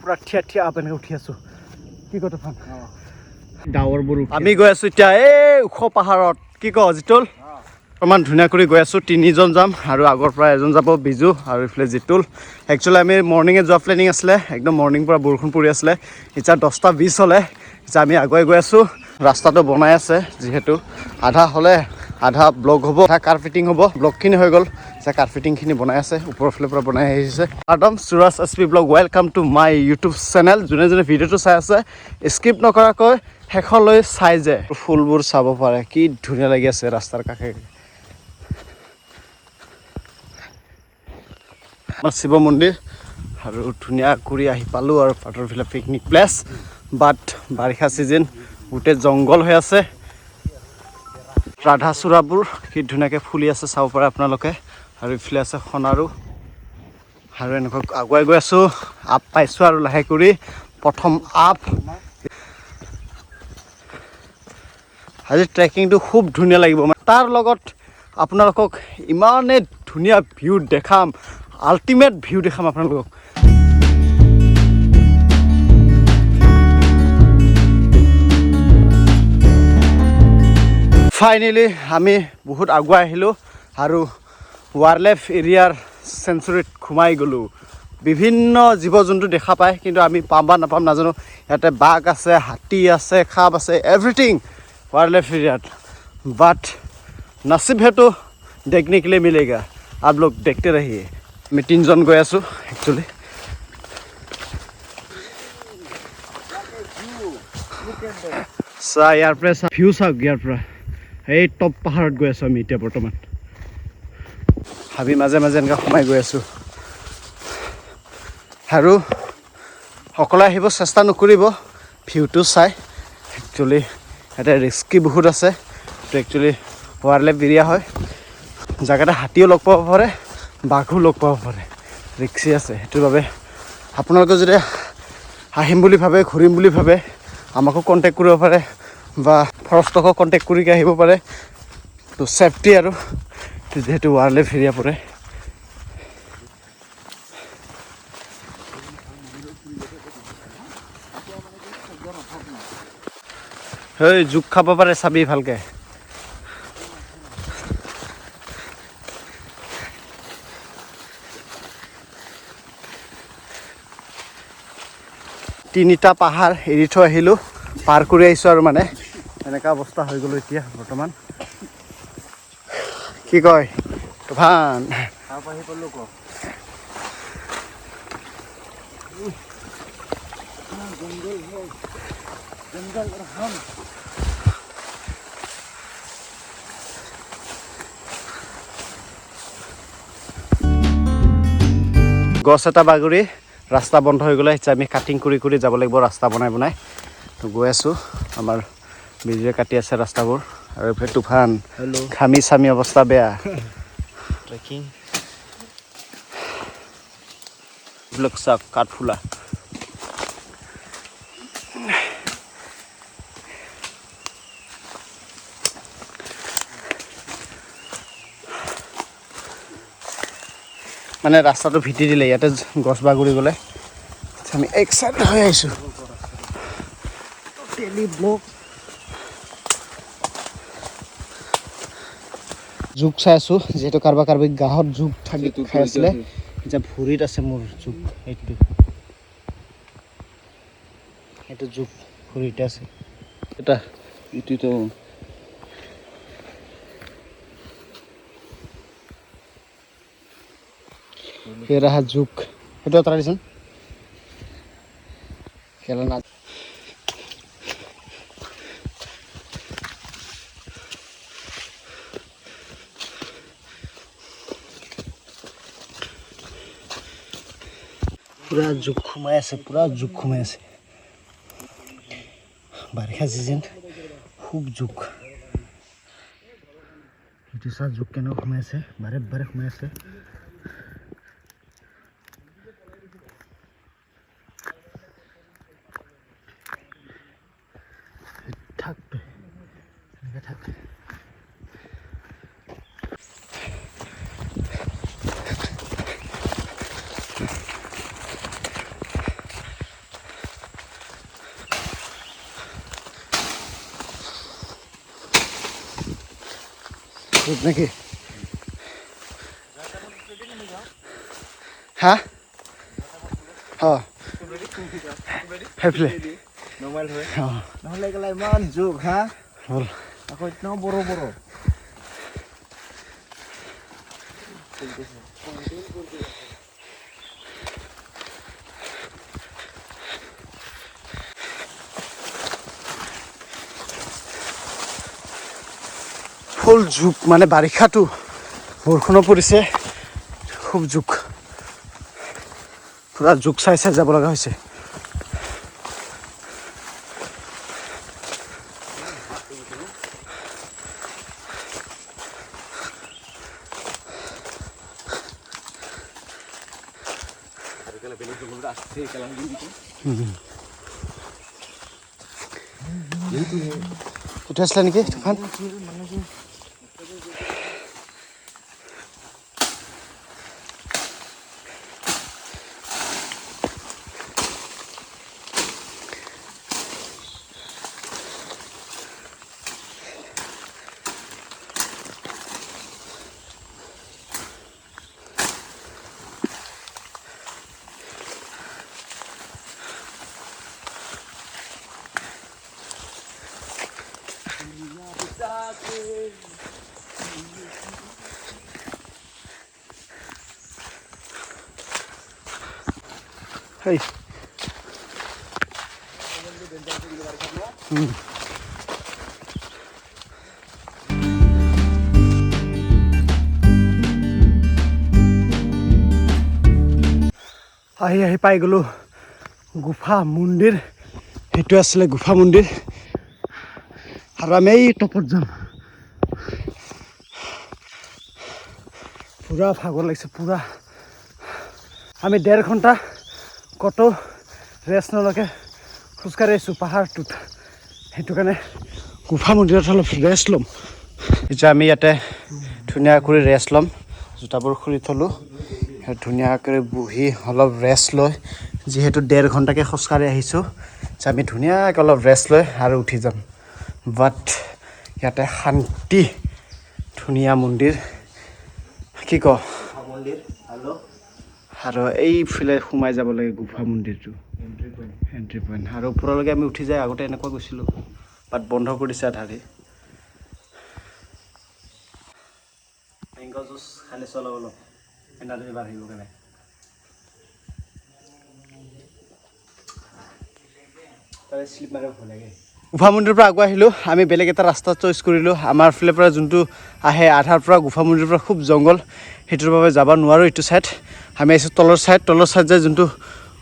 পুৰা ঠিয়া আপ এনেকৈ উঠি আছোঁ কি কয় তুফান ডাৱৰবোৰ আমি গৈ আছোঁ এতিয়া এই ওখ পাহাৰত কি কওঁ জিতুল অকণমান ধুনীয়া কৰি গৈ আছোঁ 3জন যাম আৰু আগৰ পৰা এজন যাব বিজু আৰু এইফালে জিতুল একচুৱেলি আমি মৰ্ণিঙে যোৱা প্লেনিং আছিলে একদম মৰ্ণিং পৰা বৰষুণ পৰি আছিলে এতিয়া 10:20 হ'লে এতিয়া আমি আগুৱাই গৈ আছোঁ ৰাস্তাটো বনাই আছে যিহেতু আধা হ'লে আধা ব্লক হ'ব আধা কাৰ্পেটিং হ'ব ব্লকখিনি হৈ গ'ল এতিয়া কাৰ্পেটিংখিনি বনাই আছে ওপৰৰ ফালৰ পৰা বনাই আহিছে Adam Suraj SP blog welcome to my YouTube channel যোনে যোনে ভিডিঅ'টো চাই আছে স্কিপ নকৰাকৈ শেষলৈ চাই যে ফুলবোৰ চাব পাৰে কি ধুনীয়া লাগি আছে ৰাস্তাৰ কাষে শিৱ মন্দিৰ আৰু ধুনীয়া কৰি আহি পালোঁ আৰু পাটৰফিলা পিকনিক প্লেচ বাট বাৰিষা ছিজন গোটেই জংঘল হৈ আছে ৰাধাচূড়াবোৰ কি ধুনীয়াকৈ ফুলি আছে চাব পাৰে আপোনালোকে আৰু ইফালে আছে সোণাৰু আৰু এনেকৈ আগুৱাই গৈ আছোঁ আপ পাইছোঁ আৰু লাহে কৰি প্ৰথম আপ আজি ট্ৰেকিংটো খুব ধুনীয়া লাগিব তাৰ লগত আপোনালোকক ইমানেই ধুনীয়া ভিউ দেখাম আল্টিমেট ভিউ দেখাম আপোনালোকক ফাইনেলি আমি বহুত আগুৱাই আহিলোঁ আৰু ৱাইল্ডলাইফ এৰিয়াৰ চেঞ্চুৰীত সোমাই গ'লোঁ বিভিন্ন জীৱ জন্তু দেখা পায় কিন্তু আমি পাম বা নাপাম নাজানো ইয়াতে বাঘ আছে হাতী আছে সাপ আছে এভৰিথিং ৱাইল্ডলাইফ এৰিয়াত বাট নसीब है तो देखने के लिए मिलेगा आप लोग देखते रहिए আমি 3জন গৈ আছোঁ একচুৱেলি ইয়াৰ পৰা ভিউ চাওক ইয়াৰ পৰা এই টপ পাহাৰত গৈ আছোঁ আমি এতিয়া বৰ্তমান হাবি মাজে মাজে এনেকৈ সোমাই গৈ আছোঁ আৰু সকলোৱে আহিব চেষ্টা নকৰিব ভিউটো চাই একচুৱেলি ইয়াতে ৰিস্কি বহুত আছে এইটো একচুৱেলি ৱাইল্ডলাইফ এৰিয়া হয় জেগাতে হাতীও লগ পাব পাৰে বাঘো লগ পাব পাৰে ৰিক্সি আছে সেইটোৰ বাবে আপোনালোকে যদি আহিম বুলি ভাবে ঘূৰিম বুলি ভাবে আমাকো কণ্টেক্ট কৰিব পাৰে বা ফৰেষ্টকো কণ্টেক্ট কৰি আহিব পাৰে তো ছেফটি আৰু যিহেতু ৱাইল্ডলাইফ এৰিয়া পৰে এই জোক খাব পাৰে চাবি ভালকৈ তিনিটা পাহাৰ এৰি থৈ আহিলোঁ পাৰ কৰি আহিছোঁ আৰু মানে এনেকুৱা অৱস্থা হৈ গ'লো এতিয়া বৰ্তমান কি কয় তুফান গছ এটা বাগৰি ৰাস্তা বন্ধ হৈ গ'লে এতিয়া আমি কাটিং কৰি কৰি যাব লাগিব ৰাস্তা বনাই বনাই তো গৈ আছোঁ আমাৰ বিজুৱে কাটি আছে ৰাস্তাবোৰ আৰু এইফালে তুফান ঘামি চামি অৱস্থা বেয়া ট্ৰেকিং এইবিলাক চাওক কাঠফুলা মানে ৰাস্তাটো ভিটি দিলে ইয়াতে গছ বাগৰি গ'লে আমি এক্সাইটেড হৈ আহিছোঁ টেলি ব্লক জোক চাই আছোঁ যিহেতু কাৰোবাক গাহত জোক থাকি খাই আছিলে এতিয়া ভৰিত আছে মোৰ জোক এইটো জোক ভৰিতে আছে এটা এইটোতো रहा जुक itu tradisi खेलना पूरा जुक घुमाई আছে बारिषा सीजन खूब जुक itu सा जुक केनो घुमाई আছে बारे घुमाई আছে নাকি হা অঁ সেইফালে নহ'লে গ'লে ইমান জোক হা হ'ল আকৌ একদম বৰ ফুল জোক মানে বাৰিষাটো বৰষুণো পৰিছে খুব জোক পুৰা জোক চাই চাই যাব লগা হৈছে উঠি আছিলা নেকি তুফান Hey. আহি পাই গ'লো গুফা মন্দিৰ সেইটো আছিলে গুফা মন্দিৰ আৰু আমি এই টপত যাম পুৰা ভাগৰ লাগিছে পুৰা আমি 1.5 ঘণ্টা কত ৰেষ্ট নলকে খোজকাঢ়ি আছোঁ পাহাৰটোত সেইটো কাৰণে গুফা মন্দিৰত অলপ ৰেষ্ট ল'ম এতিয়া আমি ইয়াতে ধুনীয়াকৈ ৰেষ্ট ল'ম জোতাবোৰ খুলি থলোঁ ধুনীয়াকৈ বহি অলপ ৰেষ্ট লৈ যিহেতু 1.5 ঘণ্টাকৈ খোজকাঢ়ি আহিছোঁ আমি ধুনীয়াকৈ অলপ ৰেষ্ট লৈ আৰু উঠি যাম বাট ইয়াতে শান্তি ধুনীয়া মন্দিৰ কি ক মন্দিৰ আৰু এইফালে সোমাই যাব লাগে গুফা মন্দিৰটো এণ্ট্ৰি পইণ্ট আৰু ওপৰলৈকে আমি উঠি যায় আগতে এনেকুৱা গৈছিলোঁ বাট বন্ধ কৰিছে আধাৰি মেংগ' জুচ খালি চলাব অলপ এনাৰ্জি বাঢ়িব কাৰণে তাৰে শ্লিপ মাৰিব ভয় লাগে গুফা মন্দিৰৰ পৰা আগুৱাই আহিলোঁ আমি বেলেগ এটা ৰাস্তা চইচ কৰিলোঁ আমাৰ ফালৰ পৰা যোনটো আহে আধাৰ পৰা গুফা মন্দিৰৰ পৰা খুব জংঘল সেইটোৰ বাবে যাব নোৱাৰোঁ এইটো ছাইড আমি আহিছোঁ তলৰ ছাইড যায় যোনটো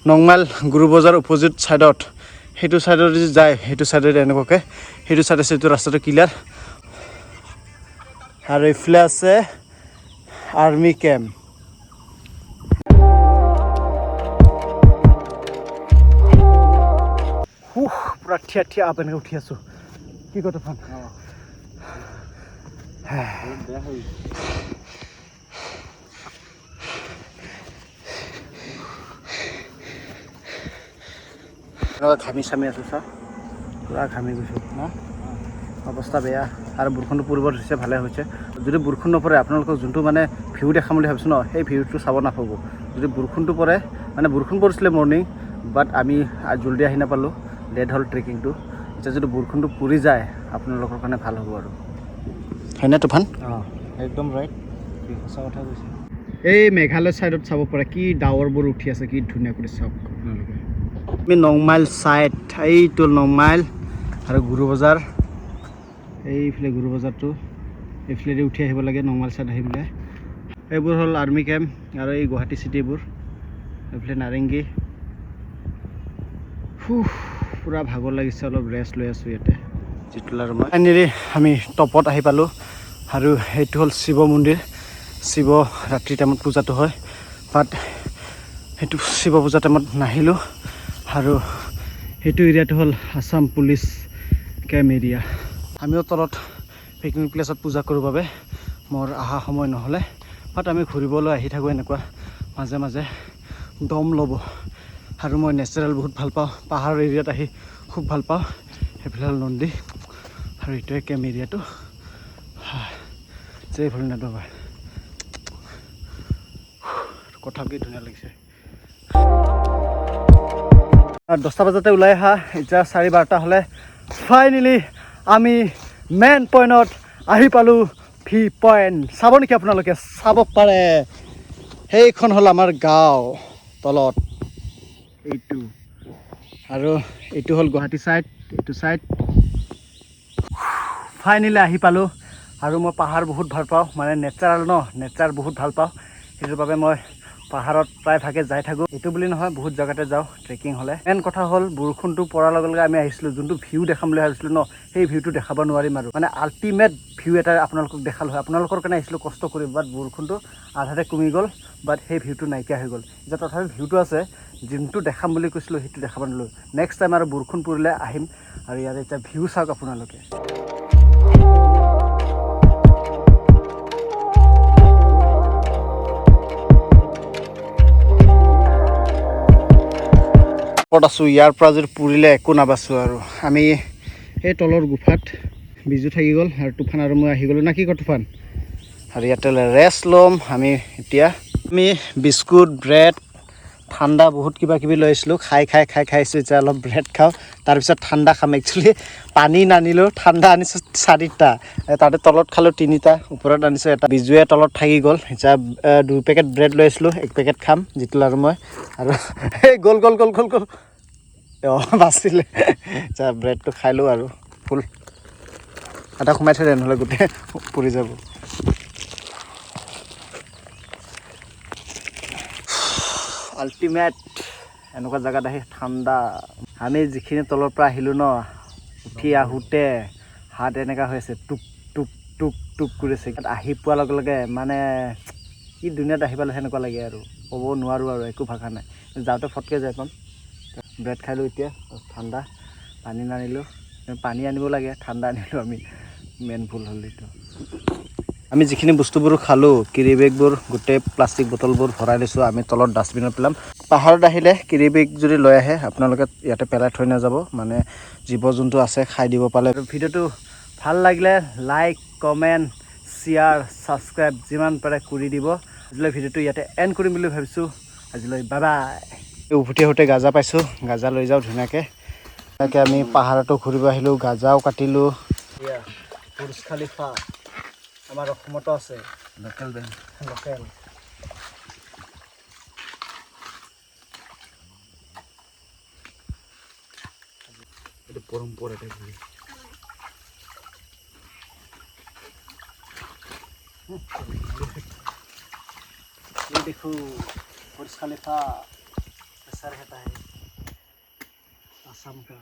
নংমাইল গুৰু বজাৰ অপজিট ছাইডত সেইটো ছাইডত যদি যায় সেইটো ছাইডত এনেকুৱাকৈ সেইটো ছাইড আছে এইটো ৰাস্তাটো ক্লিয়াৰ আৰু এইফালে আছে আৰ্মি কেম্প পুৰা ঠিয়া আপ এনেকৈ উঠি আছোঁ কি কথা ফান ঘামি চামি আছোঁ চা পুৰা ঘামি গৈছোঁ ন অৱস্থা বেয়া আৰু বৰষুণটো পৰিব ধৰিছে ভালে হৈছে যদি বৰষুণ নপৰে আপোনালোকক যোনটো মানে ভিউ দেখাম বুলি ভাবিছোঁ ন সেই ভিউটো চাব নাপাব যদি বৰষুণটো পৰে মানে বৰষুণ পৰিছিলে মৰ্ণিং বাট আমি জল্দি আহি নাপালোঁ লেট হ'ল ট্ৰেকিংটো এতিয়া যদি বৰষুণটো পৰি যায় আপোনালোকৰ কাৰণে ভাল হ'ব আৰু হয়নে তুফান অঁ একদম ৰাইট সঁচা কথা কৈছে এই মেঘালয় ছাইডত চাব পাৰে কি ডাৱৰবোৰ উঠি আছে কি ধুনীয়া কৰি চাওক আপোনালোকে আমি নংমাইল ছাইড এইটো নংমাইল আৰু গুৰু বজাৰ এইফালে গুৰু বজাৰটো এইফালেদি উঠি আহিব লাগে নংমাইল ছাইড আহি পেলাই এইবোৰ হ'ল আৰ্মি কেম্প আৰু এই গুৱাহাটী চিটিবোৰ এইফালে নাৰেংগী পুৰা ভাগৰ লাগিছে অলপ ৰেষ্ট লৈ আছোঁ ইয়াতে জিতুলাৰ মই এনেৰে আমি টপত আহি পালোঁ আৰু সেইটো হ'ল শিৱ মন্দিৰ শিৱ ৰাত্ৰি টাইমত পূজাটো হয় বাট সেইটো শিৱ পূজা টাইমত নাহিলোঁ আৰু সেইটো এৰিয়াটো হ'ল আছাম পুলিচ কেম্প এৰিয়া আমিও তলত পিকনিক প্লেচত পূজা কৰোঁ বাবে মোৰ অহা সময় নহ'লে বাট আমি ঘূৰিবলৈ আহি থাকোঁ এনেকুৱা মাজে মাজে দম ল'ব আৰু মই নেচাৰেল বহুত ভাল পাওঁ পাহাৰৰ এৰিয়াত আহি খুব ভাল পাওঁ সেইফালে নন্দী আৰু এইটোৱে কেম্প এৰিয়াটো জয় ভোলেনাথ বাবা কথা কি ধুনীয়া লাগিছে 10টা বজাতে ওলাই অহা এতিয়া 12:30 হ'লে ফাইনেলি আমি মেইন পইণ্টত আহি পালোঁ ভি পইণ্ট চাব নেকি আপোনালোকে চাব পাৰে সেইখন হ'ল আমাৰ গাঁও তলত এইটো আৰু এইটো হ'ল গুৱাহাটী ছাইড এইটো ছাইড ফাইনেলি আহি পালোঁ আৰু মই পাহাৰ বহুত ভাল পাওঁ মানে নেচাৰেল ন নেচাৰ বহুত ভাল পাওঁ সেইটোৰ বাবে মই পাহাৰত প্ৰায়ভাগে যাই থাকোঁ এইটো বুলি নহয় বহুত জেগাতে যাওঁ ট্ৰেকিং হ'লে মেইন কথা হ'ল বৰষুণটো পৰাৰ লগে লগে আমি আহিছিলোঁ যোনটো ভিউ দেখাম বুলি ভাবিছিলোঁ ন সেই ভিউটো দেখাব নোৱাৰিম আৰু মানে আল্টিমেট ভিউ এটা আপোনালোকক দেখালোঁ হয় আপোনালোকৰ কাৰণে আহিছিলোঁ কষ্ট কৰি বাট বৰষুণটো আধাতে কমি গ'ল বাট সেই ভিউটো নাইকিয়া হৈ গ'ল এতিয়া তথাপি ভিউটো আছে যোনটো দেখাম বুলি কৈছিলোঁ সেইটো দেখাব নোৱাৰিলোঁ নেক্সট টাইম আৰু বৰষুণ পৰিলে আহিম আৰু ইয়াত এতিয়া ভিউ চাওক আপোনালোকে আছোঁ ইয়াৰ পৰা যদি পুৰিলে একো নাবাচোঁ আৰু আমি এই তলৰ গুফাত বিজু থাকি গ'ল আৰু তুফান আৰু মই আহি গ'লোঁ না কি কয় তুফান আৰু ইয়াতে ৰেষ্ট ল'ম আমি এতিয়া আমি বিস্কুট ব্ৰেড ঠাণ্ডা বহুত কিবা কিবি লৈ আহিছিলোঁ খাইছোঁ এতিয়া অলপ ব্ৰেড খাওঁ তাৰপিছত ঠাণ্ডা খাম একচুৱেলি পানী নানিলোঁ ঠাণ্ডা আনিছোঁ 4টা তাতে তলত খালোঁ 3টা ওপৰত আনিছোঁ এটা বিজুৱে তলত থাকি গ'ল এতিয়া 2 পেকেট ব্ৰেড লৈ আহিছিলোঁ 1 পেকেট খাম জিতুল আৰু মই আৰু এই গ'ল বাচিলে এতিয়া ব্ৰেডটো খাই লওঁ আৰু ফুল এটা সোমাই থৈ দে নহ'লে গোটেই পুৰি যাব আল্টিমেট এনেকুৱা জেগাত আহি ঠাণ্ডা আমি যিখিনি তলৰ পৰা আহিলোঁ ন উঠি আহোঁতে হাত এনেকুৱা হৈ আছে টুক টুক টুক টুক কৰিছে আহি পোৱাৰ লগে লগে মানে কি দুনিয়াত আহি পালে সেনেকুৱা লাগে আৰু ক'ব নোৱাৰোঁ আৰু একো ভাষা নাই যাওঁতে ফটকৈ যাই পাম ব্ৰেড খালোঁ এতিয়া ঠাণ্ডা পানী নানিলোঁ পানী আনিব লাগে ঠাণ্ডা আনিলোঁ আমি মেইন ভুল হ'ল এইটো আমি যিখিনি বস্তুবোৰ খালোঁ কেৰি বেগবোৰ গোটেই প্লাষ্টিক বটলবোৰ ভৰাই লৈছোঁ আমি তলত ডাষ্টবিনত পেলাম পাহাৰত আহিলে কেৰি বেগ যদি লৈ আহে আপোনালোকে ইয়াতে পেলাই থৈ নাযাব মানে জীৱ জন্তু আছে খাই দিব পালে ভিডিঅ'টো ভাল লাগিলে লাইক কমেণ্ট শ্বেয়াৰ ছাবস্ক্ৰাইব যিমান পাৰে কৰি দিব আজিলৈ ভিডিঅ'টো ইয়াতে এণ্ড কৰিম বুলি ভাবিছোঁ আজিলৈ বাই বাই উভতি আহোঁতে গাজা পাইছোঁ গাজা লৈ যাওঁ ধুনীয়াকৈ তেনেকৈ আমি পাহাৰতো ঘূৰিব আহিলোঁ গাজাও কাটিলোঁ বুৰ্জ খালিফা আমাৰ অসমতো আছে লোকেল এইটো পৰম্পৰা ঘূৰি ये देखो बुर्ज खलीफा सर है आसाम का